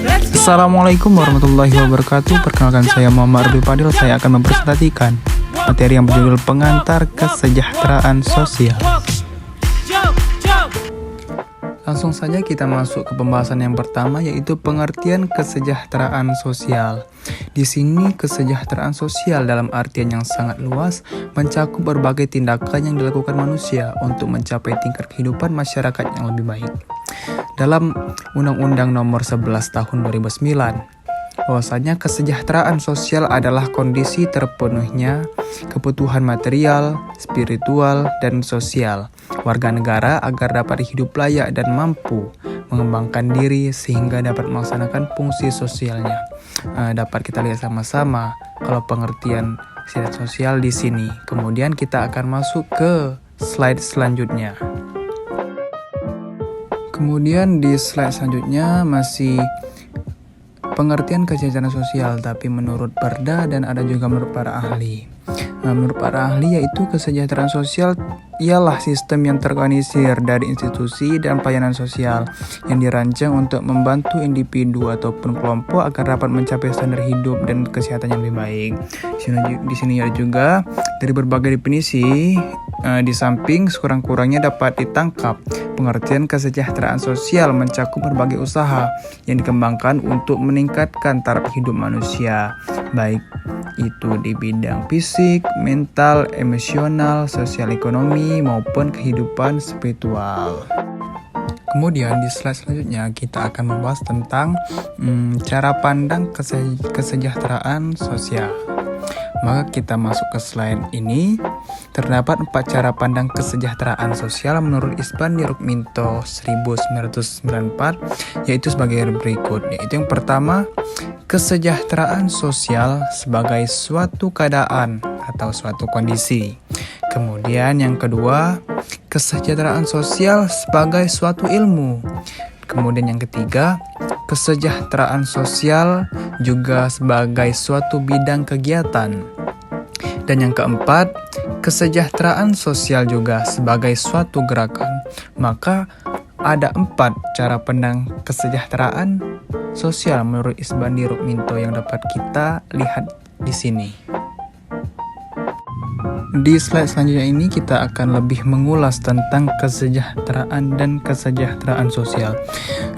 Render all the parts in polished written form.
Assalamualaikum warahmatullahi wabarakatuh. Perkenalkan, saya Muhammad Arbi Fadil. Saya akan mempresentasikan materi yang berjudul Pengantar Kesejahteraan Sosial. Langsung saja kita masuk ke pembahasan yang pertama, yaitu pengertian kesejahteraan sosial. Di sini kesejahteraan sosial dalam artian yang sangat luas mencakup berbagai tindakan yang dilakukan manusia untuk mencapai tingkat kehidupan masyarakat yang lebih baik. Dalam Undang-Undang Nomor 11 Tahun 2009, bahwasanya kesejahteraan sosial adalah kondisi terpenuhnya kebutuhan material, spiritual, dan sosial warga negara agar dapat hidup layak dan mampu mengembangkan diri sehingga dapat melaksanakan fungsi sosialnya. Dapat kita lihat sama-sama kalau pengertian kesejahteraan sosial di sini. Kemudian kita akan masuk ke slide selanjutnya. Kemudian di slide selanjutnya masih pengertian kesejahteraan sosial, tapi menurut Perda dan ada juga menurut para ahli. Menurut para ahli, yaitu kesejahteraan sosial ialah sistem yang terorganisir dari institusi dan pelayanan sosial yang dirancang untuk membantu individu ataupun kelompok agar dapat mencapai standar hidup dan kesehatan yang lebih baik. Di sini ada juga dari berbagai definisi, di samping sekurang-kurangnya dapat ditangkap pengertian kesejahteraan sosial mencakup berbagai usaha yang dikembangkan untuk meningkatkan taraf hidup manusia, baik itu di bidang fisik, mental, emosional, sosial ekonomi, maupun kehidupan spiritual. Kemudian di slide selanjutnya kita akan membahas tentang cara pandang kesejahteraan sosial. Maka kita masuk ke slide ini. Terdapat 4 cara pandang kesejahteraan sosial menurut Isbandi Rukminto 1994, yaitu sebagai berikut. Yaitu yang pertama, kesejahteraan sosial sebagai suatu keadaan atau suatu kondisi. Kemudian yang kedua, kesejahteraan sosial sebagai suatu ilmu. Kemudian yang ketiga, kesejahteraan sosial juga sebagai suatu bidang kegiatan. Dan yang keempat, kesejahteraan sosial juga sebagai suatu gerakan. Maka ada 4 cara pandang kesejahteraan sosial menurut Isbandi Rukminto yang dapat kita lihat di sini. Di slide selanjutnya ini kita akan lebih mengulas tentang kesejahteraan dan kesejahteraan sosial.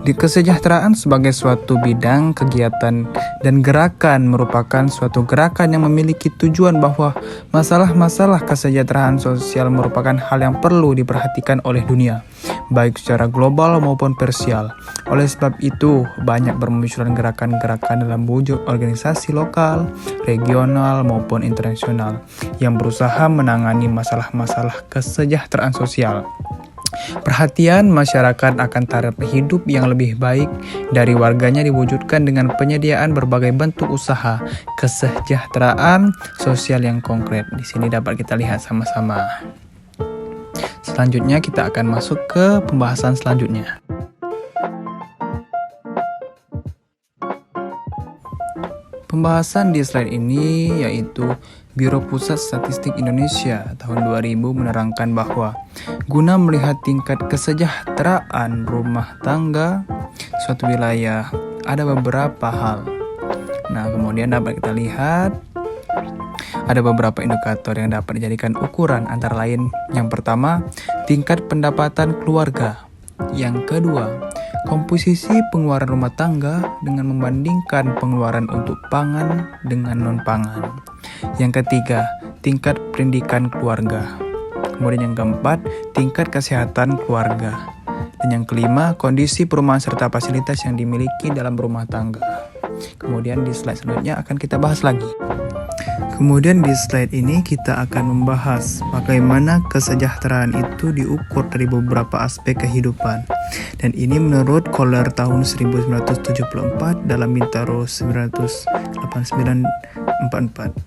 Di kesejahteraan sebagai suatu bidang kegiatan dan gerakan merupakan suatu gerakan yang memiliki tujuan bahwa masalah-masalah kesejahteraan sosial merupakan hal yang perlu diperhatikan oleh dunia, baik secara global maupun parsial. Oleh sebab itu, banyak bermunculan gerakan-gerakan dalam wujud organisasi lokal, regional maupun internasional yang berusaha menangani masalah-masalah kesejahteraan sosial. Perhatian masyarakat akan taraf hidup yang lebih baik dari warganya diwujudkan dengan penyediaan berbagai bentuk usaha kesejahteraan sosial yang konkret. Di sini dapat kita lihat sama-sama. Selanjutnya kita akan masuk ke pembahasan selanjutnya. Pembahasan di slide ini yaitu Biro Pusat Statistik Indonesia tahun 2000 menerangkan bahwa guna melihat tingkat kesejahteraan rumah tangga suatu wilayah ada beberapa hal. Nah, kemudian dapat kita lihat ada beberapa indikator yang dapat dijadikan ukuran, antara lain yang pertama, tingkat pendapatan keluarga. Yang kedua, komposisi pengeluaran rumah tangga dengan membandingkan pengeluaran untuk pangan dengan non-pangan. Yang ketiga, tingkat pendidikan keluarga. Kemudian yang keempat, tingkat kesehatan keluarga. Dan yang kelima, kondisi perumahan serta fasilitas yang dimiliki dalam rumah tangga. Kemudian di slide selanjutnya akan kita bahas lagi. Kemudian di slide ini kita akan membahas bagaimana kesejahteraan itu diukur dari beberapa aspek kehidupan. Dan ini menurut Kohler tahun 1974 dalam Bintaro 1989-44.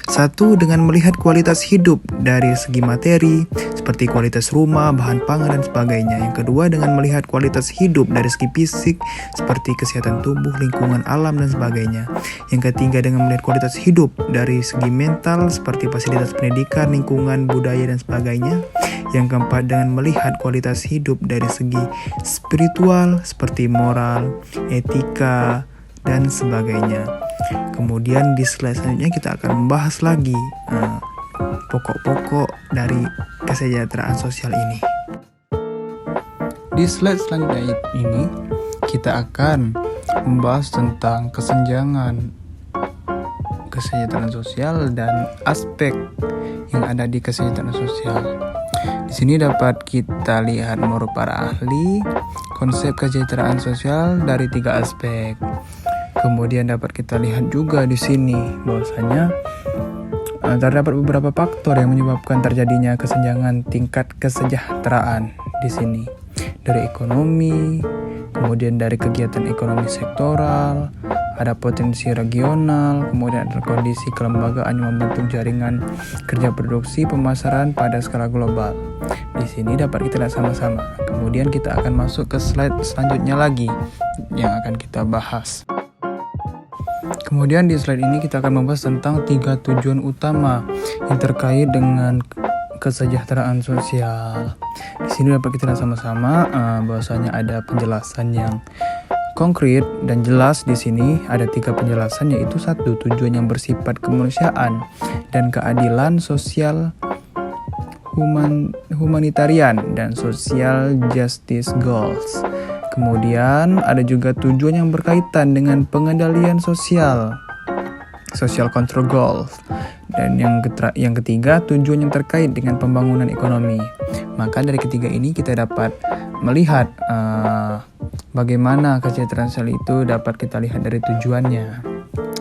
1. Dengan melihat kualitas hidup dari segi materi, seperti kualitas rumah, bahan pangan, dan sebagainya. Yang kedua, dengan melihat kualitas hidup dari segi fisik, seperti kesehatan tubuh, lingkungan alam, dan sebagainya. Yang ketiga, dengan melihat kualitas hidup dari segi mental, seperti fasilitas pendidikan, lingkungan, budaya, dan sebagainya. Yang keempat, dengan melihat kualitas hidup dari segi spiritual seperti moral, etika, dan sebagainya. Kemudian di slide selanjutnya kita akan membahas lagi pokok-pokok dari kesejahteraan sosial ini. Di slide selanjutnya ini kita akan membahas tentang kesenjangan kesejahteraan sosial dan aspek yang ada di kesejahteraan sosial. Di sini dapat kita lihat menurut para ahli konsep kesejahteraan sosial dari 3 aspek. Kemudian dapat kita lihat juga di sini bahwasanya terdapat beberapa faktor yang menyebabkan terjadinya kesenjangan tingkat kesejahteraan di sini. Dari ekonomi, kemudian dari kegiatan ekonomi sektoral, ada potensi regional, kemudian ada kondisi kelembagaan yang membentuk jaringan kerja produksi pemasaran pada skala global. Di sini dapat kita lihat sama-sama. Kemudian kita akan masuk ke slide selanjutnya lagi yang akan kita bahas. Kemudian di slide ini kita akan membahas tentang 3 tujuan utama yang terkait dengan kesejahteraan sosial. Di sini dapat kita lihat sama-sama bahwasanya ada penjelasan yang konkret dan jelas. Di sini ada 3 penjelasan, yaitu 1. Tujuan yang bersifat kemanusiaan dan keadilan sosial, humanitarian dan social justice goals. Kemudian ada juga tujuan yang berkaitan dengan pengendalian social control goals. Dan yang ketiga, tujuan yang terkait dengan pembangunan ekonomi. Maka dari ketiga ini kita dapat melihat bagaimana kesejahteraan sosial itu dapat kita lihat dari tujuannya.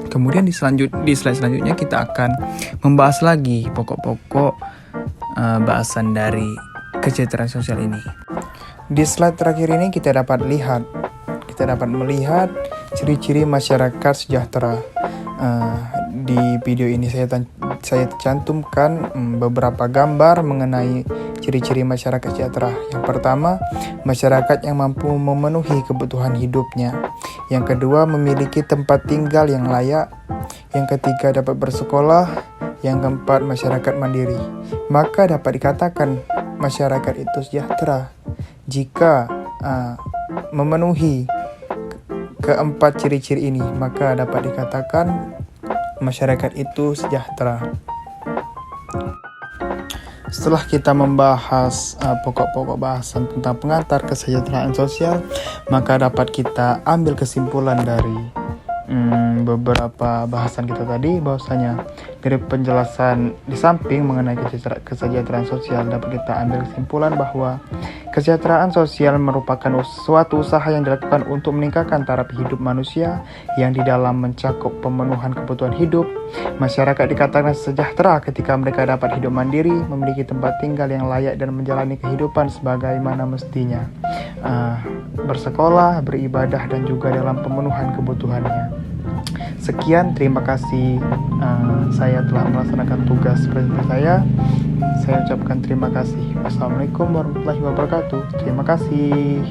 Kemudian di slide selanjutnya kita akan membahas lagi pokok-pokok bahasan dari kesejahteraan sosial ini. Di slide terakhir ini kita dapat melihat ciri-ciri masyarakat sejahtera. Di video ini saya cantumkan beberapa gambar mengenai ciri-ciri masyarakat sejahtera. Yang pertama, masyarakat yang mampu memenuhi kebutuhan hidupnya. Yang kedua, memiliki tempat tinggal yang layak. Yang ketiga, dapat bersekolah. Yang keempat, masyarakat mandiri. Maka dapat dikatakan masyarakat itu sejahtera jika memenuhi keempat ciri-ciri ini, maka dapat dikatakan masyarakat itu sejahtera. Setelah kita membahas pokok-pokok bahasan tentang pengantar kesejahteraan sosial, maka dapat kita ambil kesimpulan dari beberapa bahasan kita tadi, bahwasanya dari penjelasan di samping mengenai kesejahteraan sosial dapat kita ambil kesimpulan bahwa kesejahteraan sosial merupakan suatu usaha yang dilakukan untuk meningkatkan taraf hidup manusia yang di dalam mencakup pemenuhan kebutuhan hidup. Masyarakat dikatakan sejahtera ketika mereka dapat hidup mandiri, memiliki tempat tinggal yang layak dan menjalani kehidupan sebagaimana mestinya, bersekolah, beribadah, dan juga dalam pemenuhan kebutuhannya. Sekian, terima kasih saya telah melaksanakan tugas presentasi saya. Saya ucapkan terima kasih. Wassalamualaikum warahmatullahi wabarakatuh. Terima kasih.